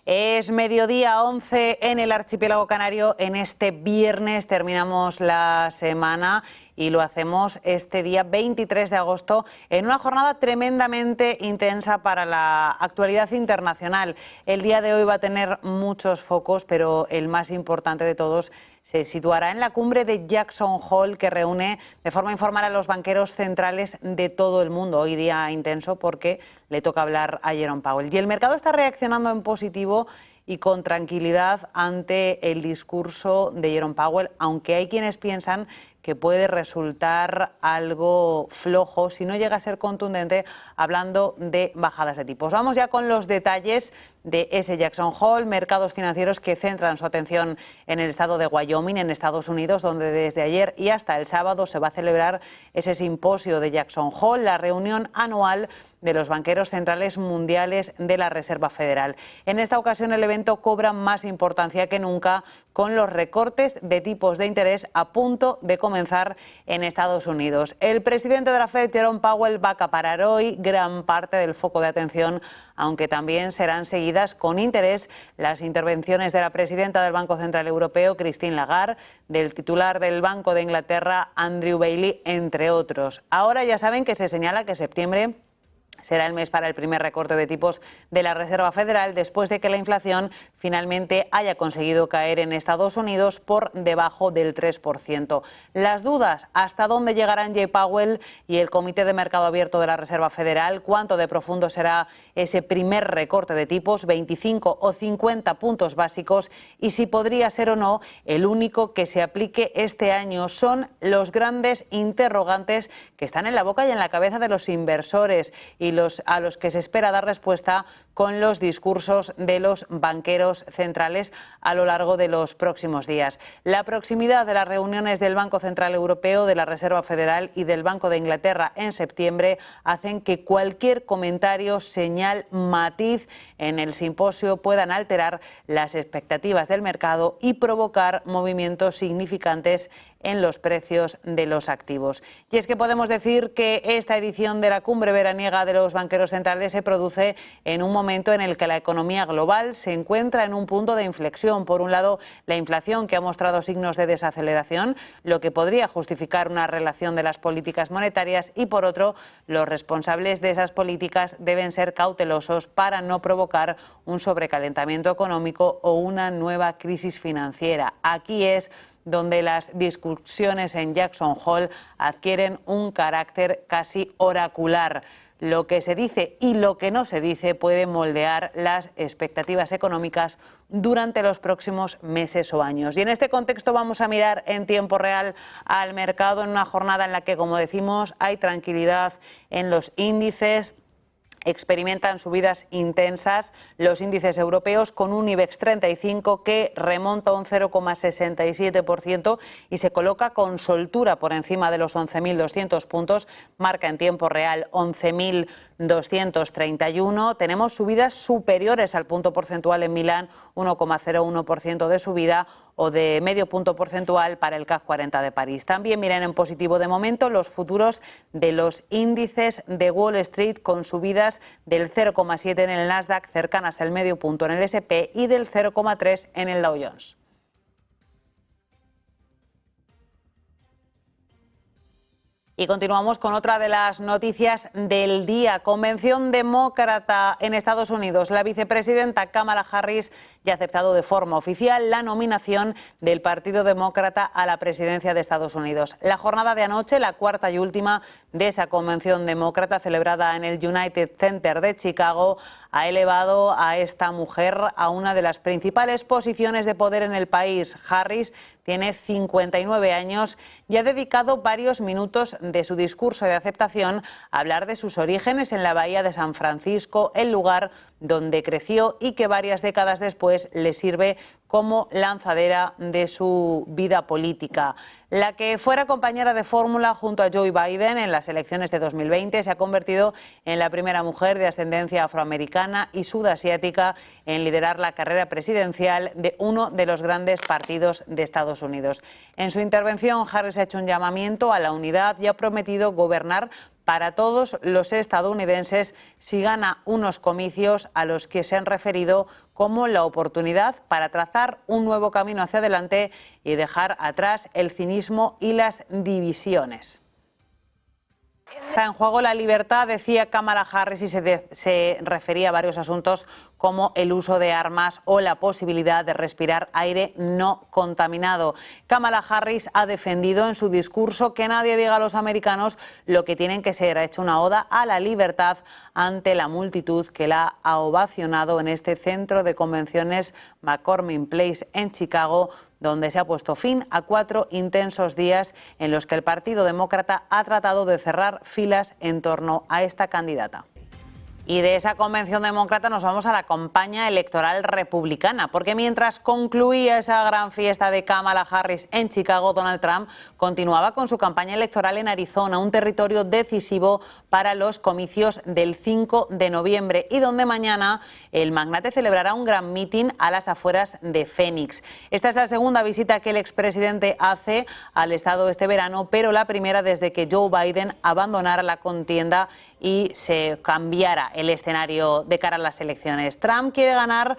Es mediodía 11 en el archipiélago canario. En este viernes terminamos la semana y lo hacemos este día 23 de agosto en una jornada tremendamente intensa para la actualidad internacional. El día de hoy va a tener muchos focos, pero el más importante de todos se situará en la cumbre de Jackson Hole, que reúne de forma informal a los banqueros centrales de todo el mundo. Hoy día intenso porque le toca hablar a Jerome Powell. Y el mercado está reaccionando en positivo y con tranquilidad ante el discurso de Jerome Powell, aunque hay quienes piensan que puede resultar algo flojo si no llega a ser contundente hablando de bajadas de tipos. Vamos ya con los detalles de ese Jackson Hole, mercados financieros que centran su atención en el estado de Wyoming, en Estados Unidos, donde desde ayer y hasta el sábado se va a celebrar ese simposio de Jackson Hole, la reunión anual de los banqueros centrales mundiales de la Reserva Federal. En esta ocasión el evento cobra más importancia que nunca, con los recortes de tipos de interés a punto de comenzar en Estados Unidos. El presidente de la Fed, Jerome Powell, va a acaparar hoy gran parte del foco de atención, aunque también serán seguidas con interés las intervenciones de la presidenta del Banco Central Europeo, Christine Lagarde, del titular del Banco de Inglaterra, Andrew Bailey, entre otros. Ahora ya saben que se señala que septiembre será el mes para el primer recorte de tipos de la Reserva Federal, después de que la inflación finalmente haya conseguido caer en Estados Unidos por debajo del 3%. Las dudas: ¿hasta dónde llegarán Jerome Powell y el Comité de Mercado Abierto de la Reserva Federal? ¿Cuánto de profundo será ese primer recorte de tipos, 25 o 50 puntos básicos? Y si podría ser o no el único que se aplique este año. Son los grandes interrogantes que están en la boca y en la cabeza de los inversores y a los que se espera dar respuesta con los discursos de los banqueros centrales a lo largo de los próximos días. La proximidad de las reuniones del Banco Central Europeo, de la Reserva Federal y del Banco de Inglaterra en septiembre hacen que cualquier comentario, señal, matiz en el simposio puedan alterar las expectativas del mercado y provocar movimientos significantes en los precios de los activos. Y es que podemos decir que esta edición de la cumbre veraniega de los banqueros centrales se produce en un momento en el que la economía global se encuentra en un punto de inflexión. Por un lado, la inflación, que ha mostrado signos de desaceleración, lo que podría justificar una relación de las políticas monetarias, y por otro, los responsables de esas políticas deben ser cautelosos para no provocar un sobrecalentamiento económico o una nueva crisis financiera. Aquí es donde las discusiones en Jackson Hole adquieren un carácter casi oracular. Lo que se dice y lo que no se dice puede moldear las expectativas económicas durante los próximos meses o años. Y en este contexto vamos a mirar en tiempo real al mercado en una jornada en la que, como decimos, hay tranquilidad en los índices. Experimentan subidas intensas los índices europeos, con un IBEX 35 que remonta un 0,67% y se coloca con soltura por encima de los 11.200 puntos, marca en tiempo real 11.231. Tenemos subidas superiores al punto porcentual en Milán, 1,01% de subida, o de medio punto porcentual para el CAC 40 de París. También miren en positivo de momento los futuros de los índices de Wall Street, con subidas del 0,7 en el Nasdaq, cercanas al medio punto en el S&P, y del 0,3 en el Dow Jones. Y continuamos con otra de las noticias del día. Convención demócrata en Estados Unidos. La vicepresidenta Kamala Harris ya ha aceptado de forma oficial la nominación del Partido Demócrata a la presidencia de Estados Unidos. La jornada de anoche, la cuarta y última de esa convención demócrata celebrada en el United Center de Chicago, ha elevado a esta mujer a una de las principales posiciones de poder en el país. Harris tiene 59 años y ha dedicado varios minutos de su discurso de aceptación a hablar de sus orígenes en la bahía de San Francisco, el lugar donde creció y que varias décadas después le sirve como lanzadera de su vida política. La que fuera compañera de fórmula junto a Joe Biden en las elecciones de 2020 se ha convertido en la primera mujer de ascendencia afroamericana y sudasiática en liderar la carrera presidencial de uno de los grandes partidos de Estados Unidos. En su intervención, Harris ha hecho un llamamiento a la unidad y ha prometido gobernar para todos los estadounidenses si gana unos comicios a los que se han referido como la oportunidad para trazar un nuevo camino hacia adelante y dejar atrás el cinismo y las divisiones. Está en juego la libertad, decía Kamala Harris, y se refería a varios asuntos como el uso de armas o la posibilidad de respirar aire no contaminado. Kamala Harris ha defendido en su discurso que nadie diga a los americanos lo que tienen que ser. Ha hecho una oda a la libertad ante la multitud que la ha ovacionado en este centro de convenciones McCormick Place en Chicago, donde se ha puesto fin a 4 intensos días en los que el Partido Demócrata ha tratado de cerrar filas en torno a esta candidata. Y de esa convención demócrata nos vamos a la campaña electoral republicana, porque mientras concluía esa gran fiesta de Kamala Harris en Chicago, Donald Trump continuaba con su campaña electoral en Arizona, un territorio decisivo para los comicios del 5 de noviembre y donde mañana el magnate celebrará un gran mitin a las afueras de Phoenix. Esta es la segunda visita que el expresidente hace al estado este verano, pero la primera desde que Joe Biden abandonara la contienda y se cambiara el escenario de cara a las elecciones. Trump quiere ganar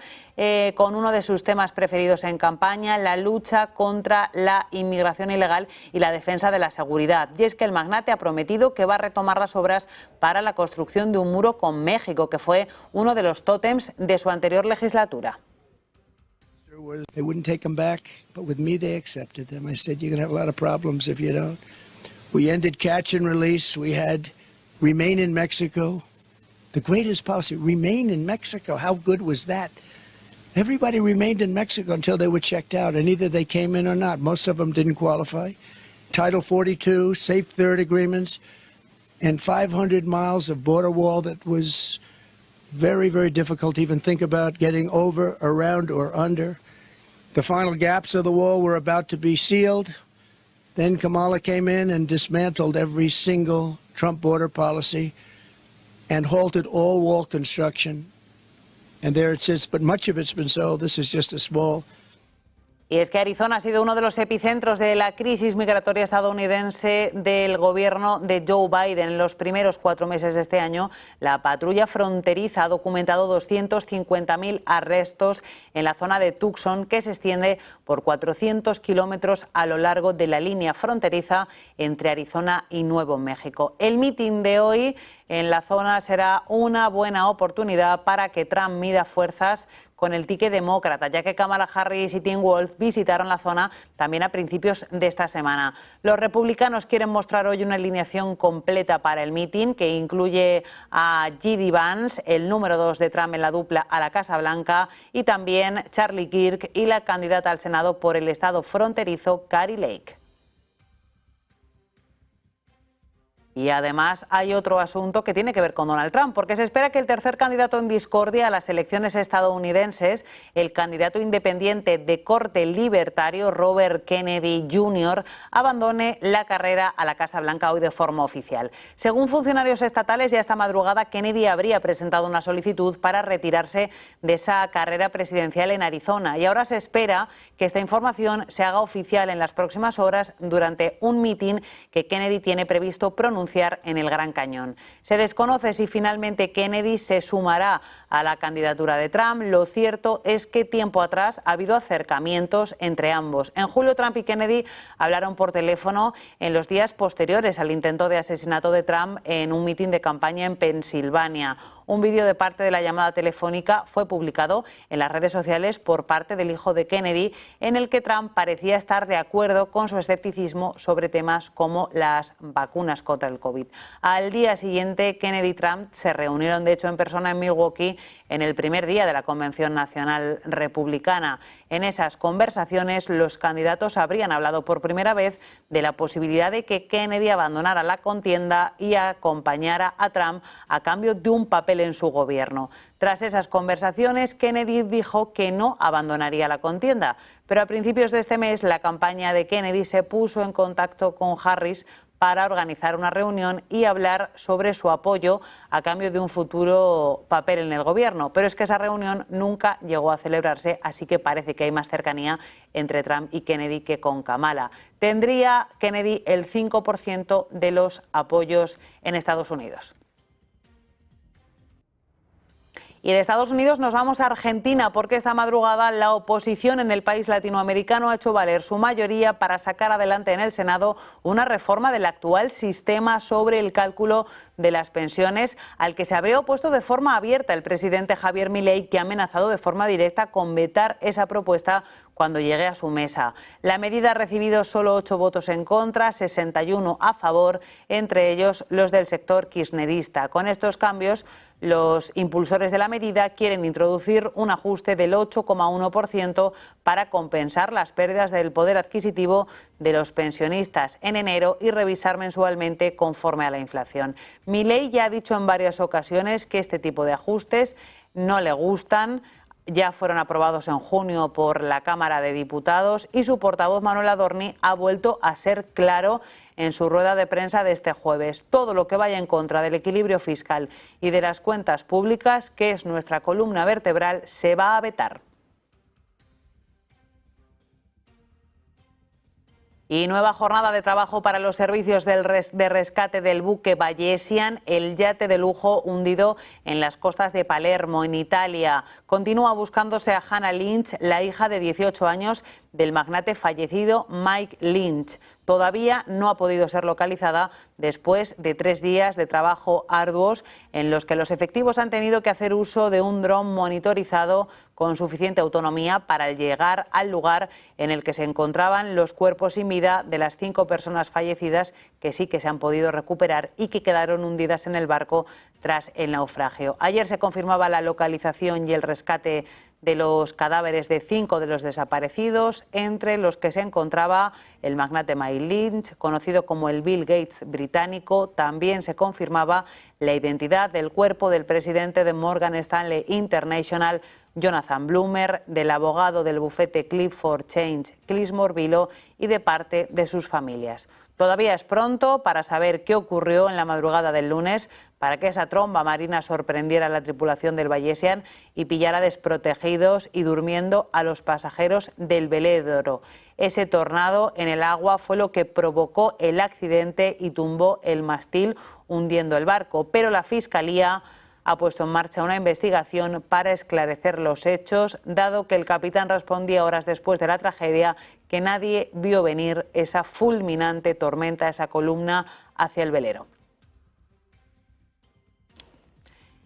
con uno de sus temas preferidos en campaña, la lucha contra la inmigración ilegal y la defensa de la seguridad. Y es que el magnate ha prometido que va a retomar las obras para la construcción de un muro con México, que fue uno de los tótems de su anterior legislatura. They wouldn't take them back, but with me they accepted them. I said, you're going to have a lot of problems if you don't. We ended catch and release. We had Remain in Mexico, the greatest policy. Remain in Mexico. How good was that? Everybody remained in Mexico until they were checked out, and either they came in or not. Most of them didn't qualify. Title 42, Safe Third agreements, and 500 miles of border wall that was very, very difficult to even think about getting over, around, or under. The final gaps of the wall were about to be sealed. Then Kamala came in and dismantled every single Trump border policy and halted all wall construction. And there it sits, but much of it's been sold. This is just a small. Y es que Arizona ha sido uno de los epicentros de la crisis migratoria estadounidense del gobierno de Joe Biden. En los primeros 4 meses de este año, la patrulla fronteriza ha documentado 250.000 arrestos en la zona de Tucson, que se extiende por 400 kilómetros a lo largo de la línea fronteriza entre Arizona y Nuevo México. El mitin de hoy en la zona será una buena oportunidad para que Trump mida fuerzas con el tique demócrata, ya que Kamala Harris y Tim Walz visitaron la zona también a principios de esta semana. Los republicanos quieren mostrar hoy una alineación completa para el mitin, que incluye a J.D. Vance, el número 2 de Trump en la dupla a la Casa Blanca, y también Charlie Kirk y la candidata al Senado por el estado fronterizo, Kari Lake. Y además hay otro asunto que tiene que ver con Donald Trump, porque se espera que el tercer candidato en discordia a las elecciones estadounidenses, el candidato independiente de corte libertario Robert Kennedy Jr., abandone la carrera a la Casa Blanca hoy de forma oficial. Según funcionarios estatales, ya esta madrugada Kennedy habría presentado una solicitud para retirarse de esa carrera presidencial en Arizona, y ahora se espera que esta información se haga oficial en las próximas horas durante un mitin que Kennedy tiene previsto pronunciar en el Gran Cañón. Se desconoce si finalmente Kennedy se sumará a la candidatura de Trump. Lo cierto es que tiempo atrás ha habido acercamientos entre ambos. En julio, Trump y Kennedy hablaron por teléfono en los días posteriores al intento de asesinato de Trump en un mitin de campaña en Pensilvania. Un vídeo de parte de la llamada telefónica fue publicado en las redes sociales por parte del hijo de Kennedy, en el que Trump parecía estar de acuerdo con su escepticismo sobre temas como las vacunas contra el COVID. Al día siguiente, Kennedy y Trump se reunieron, de hecho, en persona en Milwaukee en el primer día de la Convención Nacional Republicana. En esas conversaciones, los candidatos habrían hablado por primera vez de la posibilidad de que Kennedy abandonara la contienda y acompañara a Trump a cambio de un papel en su gobierno. Tras esas conversaciones, Kennedy dijo que no abandonaría la contienda, pero a principios de este mes la campaña de Kennedy se puso en contacto con Harris para organizar una reunión y hablar sobre su apoyo a cambio de un futuro papel en el gobierno. Pero es que esa reunión nunca llegó a celebrarse, así que parece que hay más cercanía entre Trump y Kennedy que con Kamala. Tendría Kennedy el 5% de los apoyos en Estados Unidos. Y de Estados Unidos nos vamos a Argentina porque esta madrugada la oposición en el país latinoamericano ha hecho valer su mayoría para sacar adelante en el Senado una reforma del actual sistema sobre el cálculo de las pensiones al que se habría opuesto de forma abierta el presidente Javier Milei, que ha amenazado de forma directa con vetar esa propuesta cuando llegue a su mesa. La medida ha recibido solo 8 votos en contra, 61 a favor, entre ellos los del sector kirchnerista. Con estos cambios, los impulsores de la medida quieren introducir un ajuste del 8,1% para compensar las pérdidas del poder adquisitivo de los pensionistas en enero y revisar mensualmente conforme a la inflación. Milei ya ha dicho en varias ocasiones que este tipo de ajustes no le gustan. Ya fueron aprobados en junio por la Cámara de Diputados y su portavoz Manuel Adorni ha vuelto a ser claro en su rueda de prensa de este jueves. Todo lo que vaya en contra del equilibrio fiscal y de las cuentas públicas, que es nuestra columna vertebral, se va a vetar. Y nueva jornada de trabajo para los servicios de rescate del buque Bellesian, el yate de lujo hundido en las costas de Palermo, en Italia. Continúa buscándose a Hannah Lynch, la hija de 18 años del magnate fallecido Mike Lynch. Todavía no ha podido ser localizada después de 3 días de trabajo arduos en los que los efectivos han tenido que hacer uso de un dron monitorizado con suficiente autonomía para llegar al lugar en el que se encontraban los cuerpos sin vida de las 5 personas fallecidas que sí que se han podido recuperar y que quedaron hundidas en el barco tras el naufragio. Ayer se confirmaba la localización y el rescate de los cadáveres de 5 de los desaparecidos, entre los que se encontraba el magnate Mike Lynch, conocido como el Bill Gates británico. También se confirmaba la identidad del cuerpo del presidente de Morgan Stanley International, Jonathan Bloomer, del abogado del bufete Clifford Chance, Chris Morvillo, y de parte de sus familias. Todavía es pronto para saber qué ocurrió en la madrugada del lunes para que esa tromba marina sorprendiera a la tripulación del Bellesian y pillara desprotegidos y durmiendo a los pasajeros del velero. Ese tornado en el agua fue lo que provocó el accidente y tumbó el mástil, hundiendo el barco, pero la Fiscalía ha puesto en marcha una investigación para esclarecer los hechos, dado que el capitán respondía horas después de la tragedia que nadie vio venir esa fulminante tormenta, esa columna hacia el velero.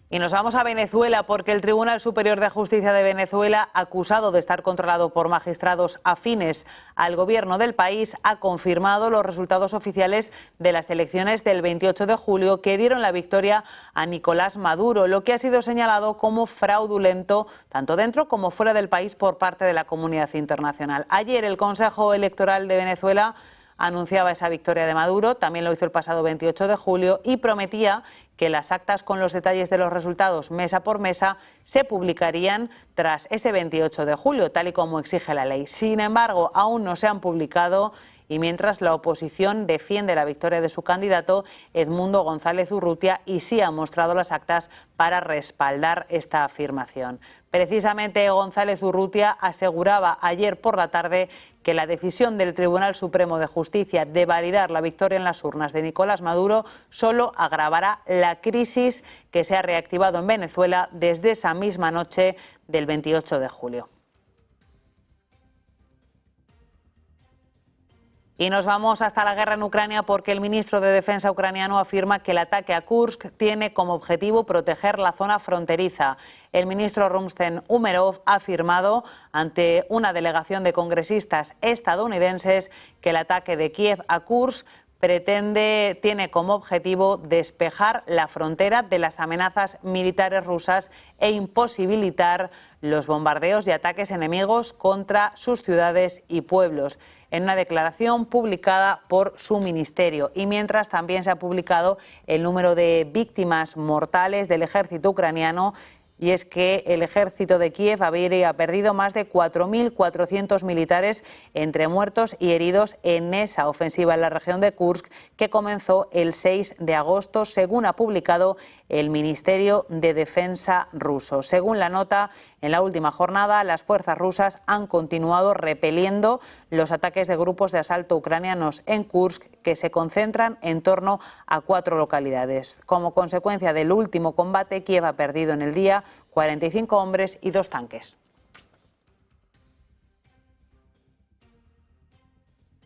Y nos vamos a Venezuela porque el Tribunal Superior de Justicia de Venezuela, acusado de estar controlado por magistrados afines al gobierno del país, ha confirmado los resultados oficiales de las elecciones del 28 de julio que dieron la victoria a Nicolás Maduro, lo que ha sido señalado como fraudulento tanto dentro como fuera del país por parte de la comunidad internacional. Ayer el Consejo Electoral de Venezuela anunciaba esa victoria de Maduro, también lo hizo el pasado 28 de julio y prometía que las actas con los detalles de los resultados mesa por mesa se publicarían tras ese 28 de julio, tal y como exige la ley. Sin embargo, aún no se han publicado y mientras la oposición defiende la victoria de su candidato, Edmundo González Urrutia, y sí ha mostrado las actas para respaldar esta afirmación. Precisamente González Urrutia aseguraba ayer por la tarde que la decisión del Tribunal Supremo de Justicia de validar la victoria en las urnas de Nicolás Maduro solo agravará la crisis que se ha reactivado en Venezuela desde esa misma noche del 28 de julio. Y nos vamos hasta la guerra en Ucrania porque el ministro de Defensa ucraniano afirma que el ataque a Kursk tiene como objetivo proteger la zona fronteriza. El ministro Rustem Umerov ha afirmado ante una delegación de congresistas estadounidenses que el ataque de Kiev a Kursk tiene como objetivo despejar la frontera de las amenazas militares rusas e imposibilitar los bombardeos y ataques enemigos contra sus ciudades y pueblos, en una declaración publicada por su ministerio. Y mientras también se ha publicado el número de víctimas mortales del ejército ucraniano, y es que el ejército de Kiev habría perdido más de 4.400 militares entre muertos y heridos en esa ofensiva en la región de Kursk que comenzó el 6 de agosto, según ha publicado el Ministerio de Defensa ruso. Según la nota, en la última jornada, las fuerzas rusas han continuado repeliendo los ataques de grupos de asalto ucranianos en Kursk, que se concentran en torno a 4 localidades. Como consecuencia del último combate, Kiev ha perdido en el día 45 hombres y 2 tanques.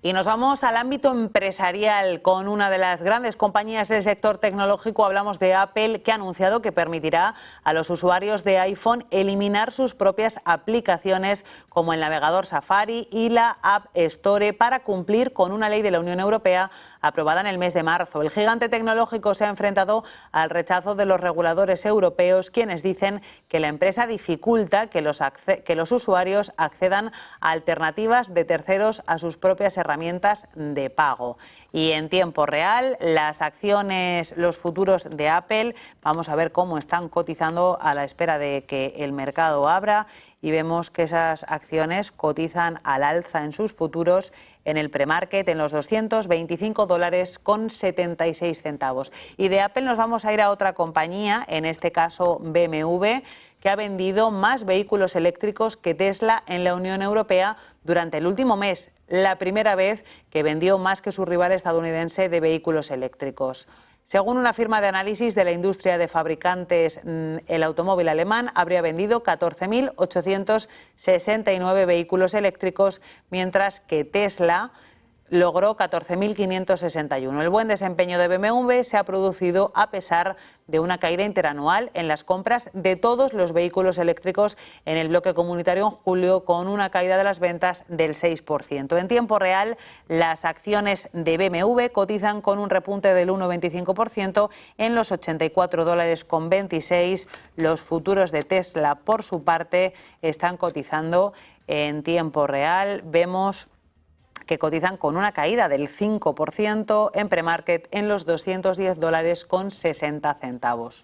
Y nos vamos al ámbito empresarial con una de las grandes compañías del sector tecnológico. Hablamos de Apple, que ha anunciado que permitirá a los usuarios de iPhone eliminar sus propias aplicaciones como el navegador Safari y la App Store para cumplir con una ley de la Unión Europea aprobada en el mes de marzo. El gigante tecnológico se ha enfrentado al rechazo de los reguladores europeos, quienes dicen que la empresa dificulta que los usuarios accedan a alternativas de terceros a sus propias herramientas de pago. Y en tiempo real, las acciones, los futuros de Apple, vamos a ver cómo están cotizando a la espera de que el mercado abra, y vemos que esas acciones cotizan al alza en sus futuros en el premarket en los $225,76. Y de Apple nos vamos a ir a otra compañía, en este caso BMW, que ha vendido más vehículos eléctricos que Tesla en la Unión Europea durante el último mes, la primera vez que vendió más que su rival estadounidense de vehículos eléctricos. Según una firma de análisis de la industria de fabricantes, el automóvil alemán habría vendido 14.869 vehículos eléctricos, mientras que Tesla logró 14.561. El buen desempeño de BMW se ha producido a pesar de una caída interanual en las compras de todos los vehículos eléctricos en el bloque comunitario en julio, con una caída de las ventas del 6%. En tiempo real, las acciones de BMW cotizan con un repunte del 1,25% en los $84,26. Los futuros de Tesla, por su parte, están cotizando en tiempo real. Vemos que cotizan con una caída del 5% en premarket en los $210,60.